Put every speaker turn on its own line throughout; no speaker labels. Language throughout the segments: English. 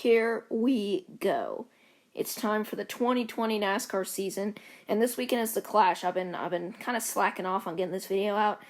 here we go. It's time for the 2020 NASCAR season, and this weekend is the Clash. I've been kind of slacking off on getting this video out.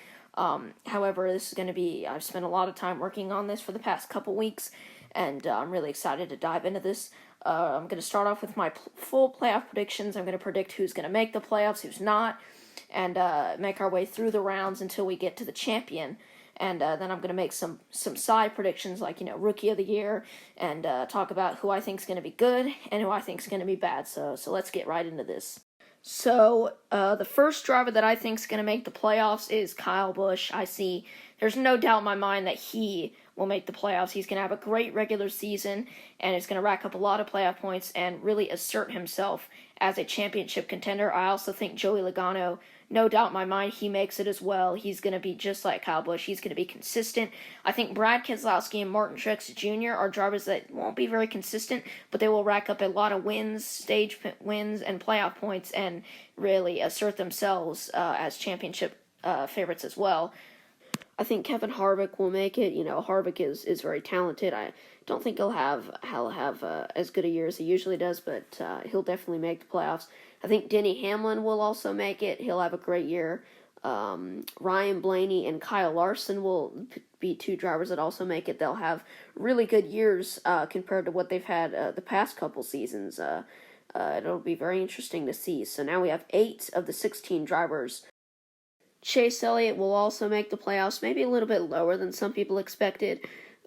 However, this is going to be, I've spent a lot of time working on this for the past couple weeks, and I'm really excited to dive into this. I'm going to start off with my full playoff predictions. I'm going to predict who's going to make the playoffs, who's not, and make our way through the rounds until we get to the champion. And then I'm going to make some side predictions, like, Rookie of the Year, and talk about who I think is going to be good and who I think is going to be bad. So let's get right into this. So the first driver that I think is going to make the playoffs is Kyle Busch. There's no doubt in my mind that he will make the playoffs. He's going to have a great regular season, and is going to rack up a lot of playoff points and really assert himself as a championship contender. I also think Joey Logano, no doubt in my mind, he makes it as well. He's going to be just like Kyle Busch. He's going to be consistent. I think Brad Keselowski and Martin Truex Jr. are drivers that won't be very consistent, but they will rack up a lot of wins, stage wins, and playoff points, and really assert themselves as championship favorites as well. I think Kevin Harvick will make it. Harvick is very talented. I don't think he'll have as good a year as he usually does, but he'll definitely make the playoffs. I think Denny Hamlin will also make it. He'll have a great year. Ryan Blaney and Kyle Larson will be two drivers that also make it. They'll have really good years compared to what they've had the past couple seasons. It'll be very interesting to see. So now we have 8 of the 16 drivers. Chase Elliott will also make the playoffs, maybe a little bit lower than some people expected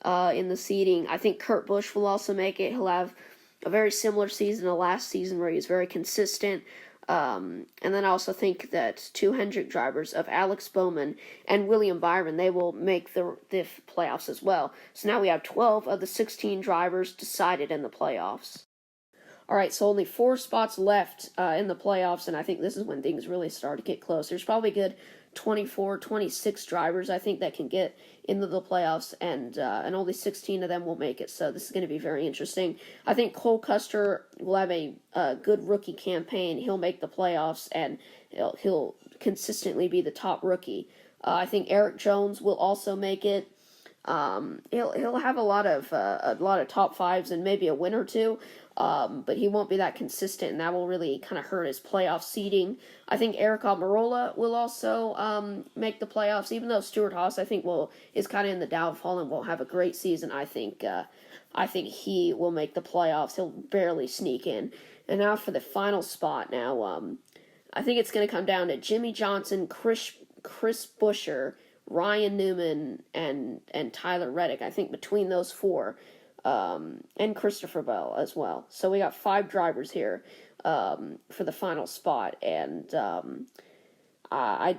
in the seeding. I think Kurt Busch will also make it. He'll have a very similar season to last season where he's very consistent. And then I also think that 2 Hendrick drivers of Alex Bowman and William Byron, they will make the playoffs as well. So now we have 12 of the 16 drivers decided in the playoffs. All right, so only 4 spots left in the playoffs, and I think this is when things really start to get close. There's probably good 24, 26 drivers, I think, that can get into the playoffs, and only 16 of them will make it. So this is going to be very interesting. I think Cole Custer will have a good rookie campaign. He'll make the playoffs, and he'll consistently be the top rookie. I think Eric Jones will also make it. He'll have a lot of top fives and maybe a win or two, but he won't be that consistent, and that will really kind of hurt his playoff seeding. I think Eric Almirola will also make the playoffs, even though Stewart Haas I think is kind of in the downfall and won't have a great season. I think he will make the playoffs. He'll barely sneak in. And now for the final spot. Now I think it's going to come down to Jimmy Johnson, Chris Buescher, Ryan Newman, and Tyler Reddick. I think between those 4, and Christopher Bell as well. So we got 5 drivers here for the final spot, and I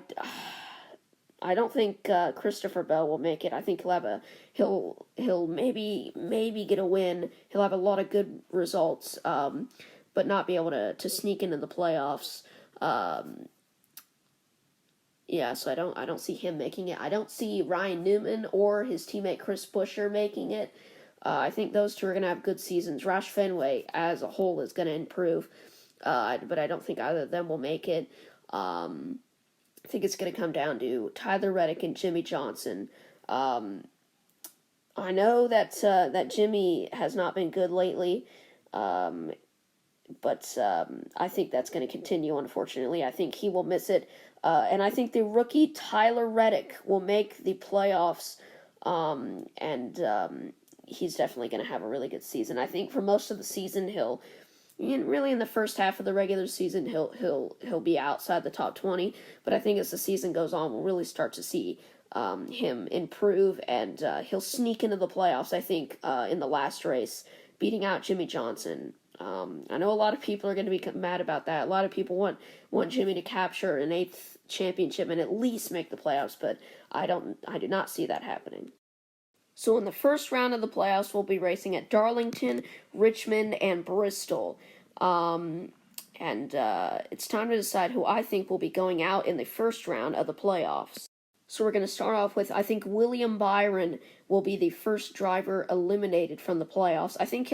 don't think Christopher Bell will make it. I think he'll maybe get a win. He'll have a lot of good results, but not be able to sneak into the playoffs. Yeah, so I don't see him making it. I don't see Ryan Newman or his teammate Chris Buescher making it. I think those two are going to have good seasons. Roush Fenway as a whole is going to improve, but I don't think either of them will make it. I think it's going to come down to Tyler Reddick and Jimmy Johnson. I know that Jimmy has not been good lately, but I think that's going to continue, unfortunately. I think he will miss it. And I think the rookie Tyler Reddick will make the playoffs, and he's definitely going to have a really good season. I think for most of the season, really in the first half of the regular season, he'll be outside the top 20. But I think as the season goes on, we'll really start to see him improve, and he'll sneak into the playoffs, I think, in the last race, beating out Jimmy Johnson. I know a lot of people are going to be mad about that. A lot of people want Jimmy to capture an 8th championship and at least make the playoffs, but I do not see that happening. So in the first round of the playoffs, we'll be racing at Darlington, Richmond, and Bristol. And it's time to decide who I think will be going out in the first round of the playoffs. So we're going to start off with, I think William Byron will be the first driver eliminated from the playoffs. I think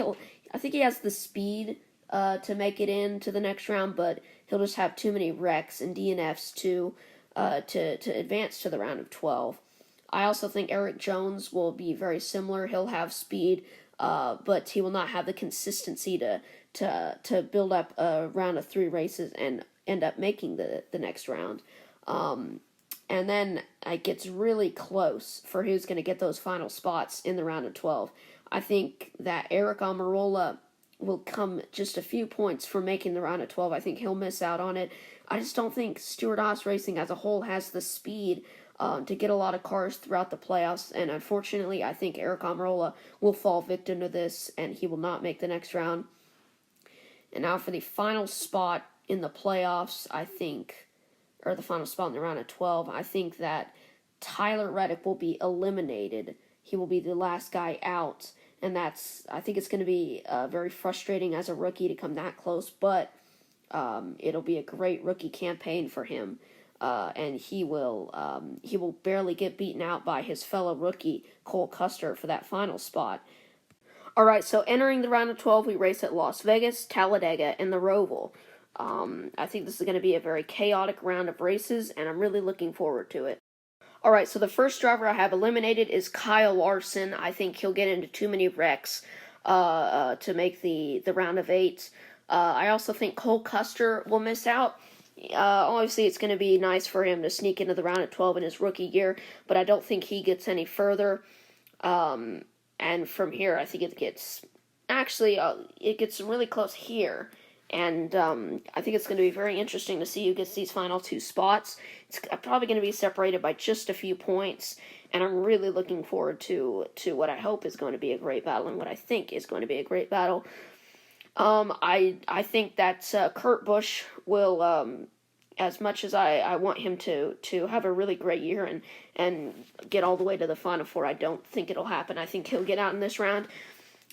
he has the speed to make it into the next round, but he'll just have too many wrecks and DNFs to advance to the round of 12. I also think Eric Jones will be very similar. He'll have speed, but he will not have the consistency to build up a round of 3 races and end up making the next round. And then it gets really close for who's going to get those final spots in the round of 12. I think that Eric Almirola will come just a few points from making the round of 12. I think he'll miss out on it. I just don't think Stewart-Haas Racing as a whole has the speed to get a lot of cars throughout the playoffs, and unfortunately, I think Eric Almirola will fall victim to this, and he will not make the next round. And now for the final spot in the playoffs, I think, or the final spot in the round of 12, I think that Tyler Reddick will be eliminated. He will be the last guy out, and I think it's going to be very frustrating as a rookie to come that close, but it'll be a great rookie campaign for him. And he will barely get beaten out by his fellow rookie, Cole Custer, for that final spot. Alright, so entering the round of 12, we race at Las Vegas, Talladega, and the Roval. I think this is going to be a very chaotic round of races, and I'm really looking forward to it. Alright, so the first driver I have eliminated is Kyle Larson. I think he'll get into too many wrecks to make the round of 8. I also think Cole Custer will miss out. Obviously, it's going to be nice for him to sneak into the round of 12 in his rookie year, but I don't think he gets any further. And from here, I think it gets really close here. And I think it's going to be very interesting to see who gets these final 2 spots. It's probably going to be separated by just a few points, and I'm really looking forward to what I hope is going to be a great battle and what I think is going to be a great battle. I think that Kurt Busch will, as much as I want him to have a really great year and get all the way to the Final Four, I don't think it'll happen. I think he'll get out in this round.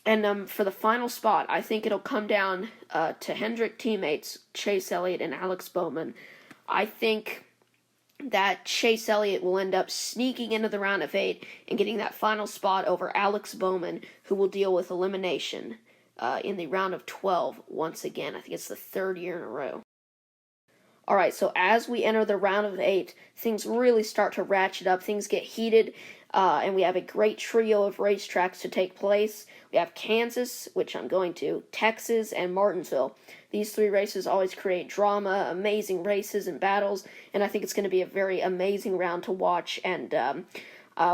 And for the final spot, I think it'll come down to Hendrick teammates Chase Elliott and Alex Bowman. I think that Chase Elliott will end up sneaking into the round of 8 and getting that final spot over Alex Bowman, who will deal with elimination in the round of 12 once again. I think it's the 3rd year in a row. Alright, so as we enter the round of 8, things really start to ratchet up. Things get heated, and we have a great trio of racetracks to take place. We have Kansas, which I'm going to, Texas, and Martinsville. These 3 races always create drama, amazing races and battles, and I think it's going to be a very amazing round to watch, and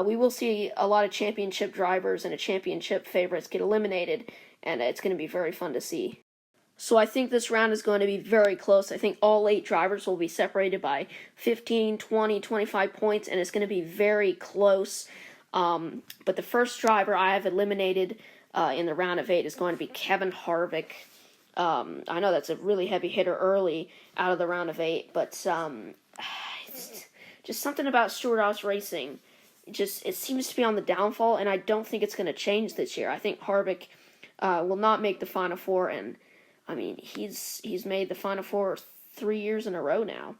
we will see a lot of championship drivers and championship favorites get eliminated, and it's going to be very fun to see. So I think this round is going to be very close. I think all 8 drivers will be separated by 15, 20, 25 points, and it's going to be very close. But the first driver I have eliminated in the round of 8 is going to be Kevin Harvick. I know that's a really heavy hitter early out of the round of 8, but it's just something about Stewart-Haas Racing. It seems to be on the downfall, and I don't think it's going to change this year. I think Harvick will not make the Final Four, and I mean, he's made the Final Four 3 years in a row now.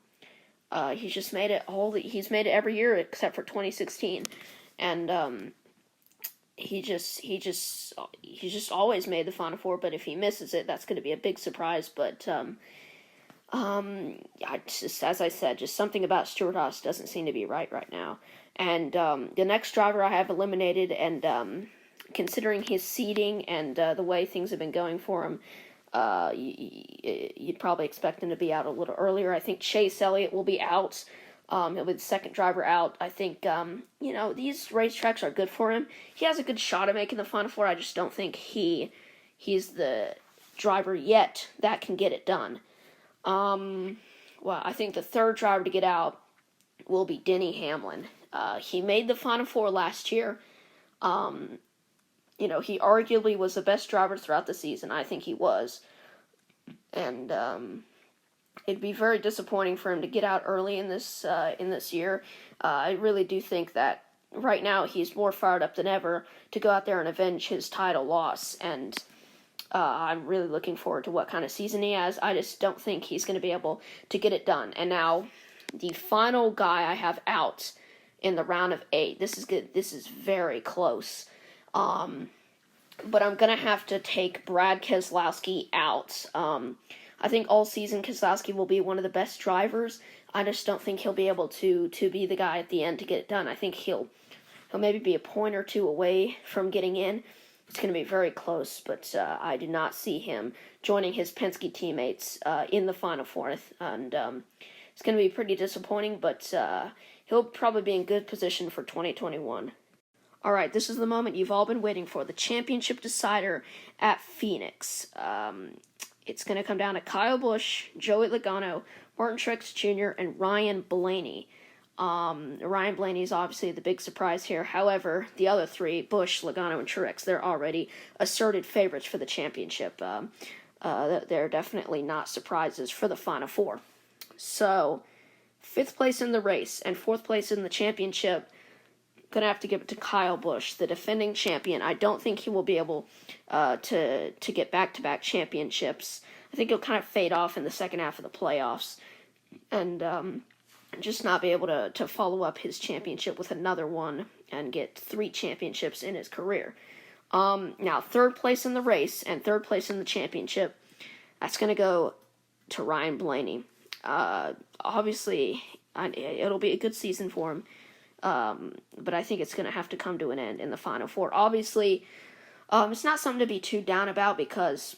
He's just made it he's made it every year except for 2016, and he just always made the Final Four. But if he misses it, that's going to be a big surprise. But as I said, just something about Stewart-Haas doesn't seem to be right now. And the next driver I have eliminated, and considering his seeding and the way things have been going for him, you'd probably expect him to be out a little earlier. I think Chase Elliott will be out. He'll be the second driver out. I think, these racetracks are good for him. He has a good shot at making the Final Four. I just don't think he's the driver yet that can get it done. I think the third driver to get out will be Denny Hamlin. He made the Final Four last year. He arguably was the best driver throughout the season. I think he was. And it'd be very disappointing for him to get out early in this year. I really do think that right now he's more fired up than ever to go out there and avenge his title loss. And I'm really looking forward to what kind of season he has. I just don't think he's going to be able to get it done. And now, the final guy I have out in the round of 8. This is good. This is very close. But I'm going to have to take Brad Keselowski out. I think all season Keselowski will be one of the best drivers. I just don't think he'll be able to be the guy at the end to get it done. I think he'll maybe be a point or two away from getting in. it's going to be very close, but I do not see him joining his Penske teammates in the Final Four, and it's going to be pretty disappointing, but he'll probably be in good position for 2021. All right, this is the moment you've all been waiting for, the championship decider at Phoenix. It's going to come down to Kyle Busch, Joey Logano, Martin Truex Jr., and Ryan Blaney. Ryan Blaney is obviously the big surprise here. However, the other three, Busch, Logano, and Truex, they're already asserted favorites for the championship. They're definitely not surprises for the Final Four. So, 5th place in the race and 4th place in the championship, going to have to give it to Kyle Busch, the defending champion. I don't think he will be able to get back-to-back championships. I think he'll kind of fade off in the second half of the playoffs and just not be able to follow up his championship with another one and get 3 championships in his career. Now, 3rd place in the race and 3rd place in the championship, that's going to go to Ryan Blaney. Obviously, it'll be a good season for him. But I think it's going to have to come to an end in the Final Four. Obviously, it's not something to be too down about because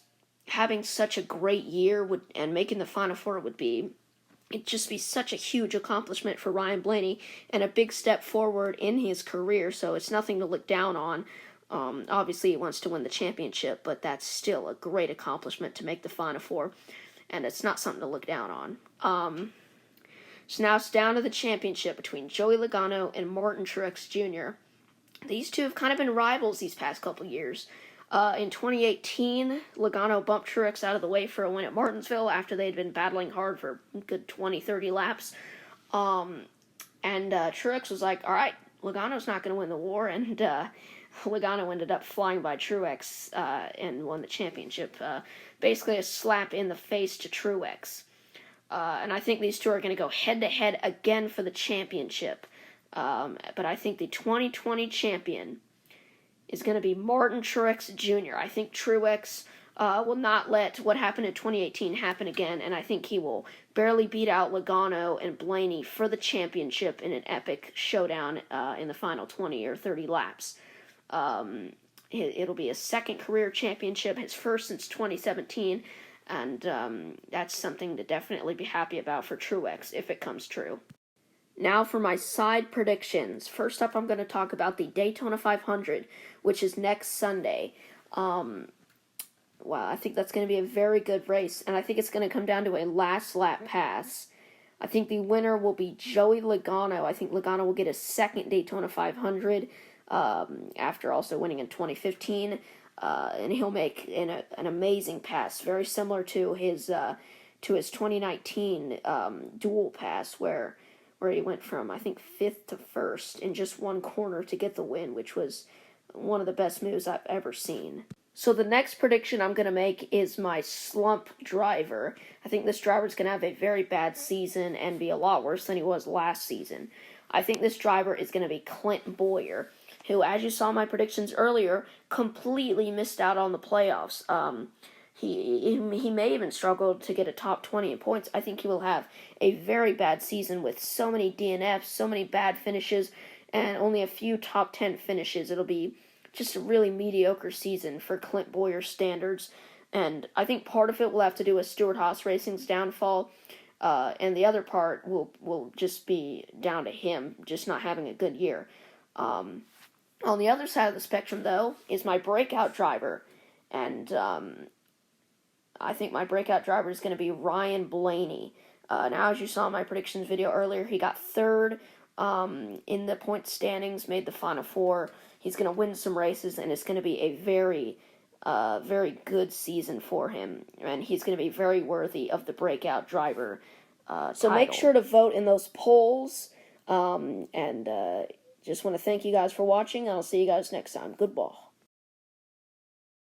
having such a great year and making the Final Four it'd just be such a huge accomplishment for Ryan Blaney and a big step forward in his career, so it's nothing to look down on. Obviously, he wants to win the championship, but that's still a great accomplishment to make the Final Four, and it's not something to look down on. So now it's down to the championship between Joey Logano and Martin Truex Jr. These two have kind of been rivals these past couple years. In 2018, Logano bumped Truex out of the way for a win at Martinsville after they'd been battling hard for a good 20-30 laps. And Truex was like, all right, Logano's not going to win the war, and Logano ended up flying by Truex and won the championship. Basically a slap in the face to Truex. And I think these two are going to go head-to-head again for the championship. But I think the 2020 champion is going to be Martin Truex Jr. I think Truex will not let what happened in 2018 happen again, and I think he will barely beat out Logano and Blaney for the championship in an epic showdown in the final 20 or 30 laps. It'll be his second career championship, his first since 2017, and that's something to definitely be happy about for Truex if it comes true. Now for my side predictions. First up, I'm going to talk about the Daytona 500, which is next Sunday. Wow, I think that's going to be a very good race, and I think it's going to come down to a last lap pass. I think the winner will be Joey Logano. I think Logano will get his second Daytona 500 after also winning in 2015, and he'll make an amazing pass, very similar to his 2019 dual pass where he went from, I think, 5th to 1st in just one corner to get the win, which was one of the best moves I've ever seen. So the next prediction I'm going to make is my Slump Driver. I think this driver's going to have a very bad season and be a lot worse than he was last season. I think this driver is going to be Clint Bowyer, who, as you saw in my predictions earlier, completely missed out on the playoffs. He may even struggle to get a top 20 in points. I think he will have a very bad season with so many DNFs, so many bad finishes, and only a few top 10 finishes. It'll be just a really mediocre season for Clint Bowyer standards, and I think part of it will have to do with Stewart-Haas Racing's downfall, and the other part will just be down to him just not having a good year. On the other side of the spectrum, though, is my breakout driver, and I think my breakout driver is going to be Ryan Blaney. Now, as you saw in my predictions video earlier, he got 3rd in the point standings, made the Final Four. He's going to win some races, and it's going to be a very, very good season for him. And he's going to be very worthy of the breakout driver So make sure to vote in those polls. And just want to thank you guys for watching. I'll see you guys next time. Goodbye.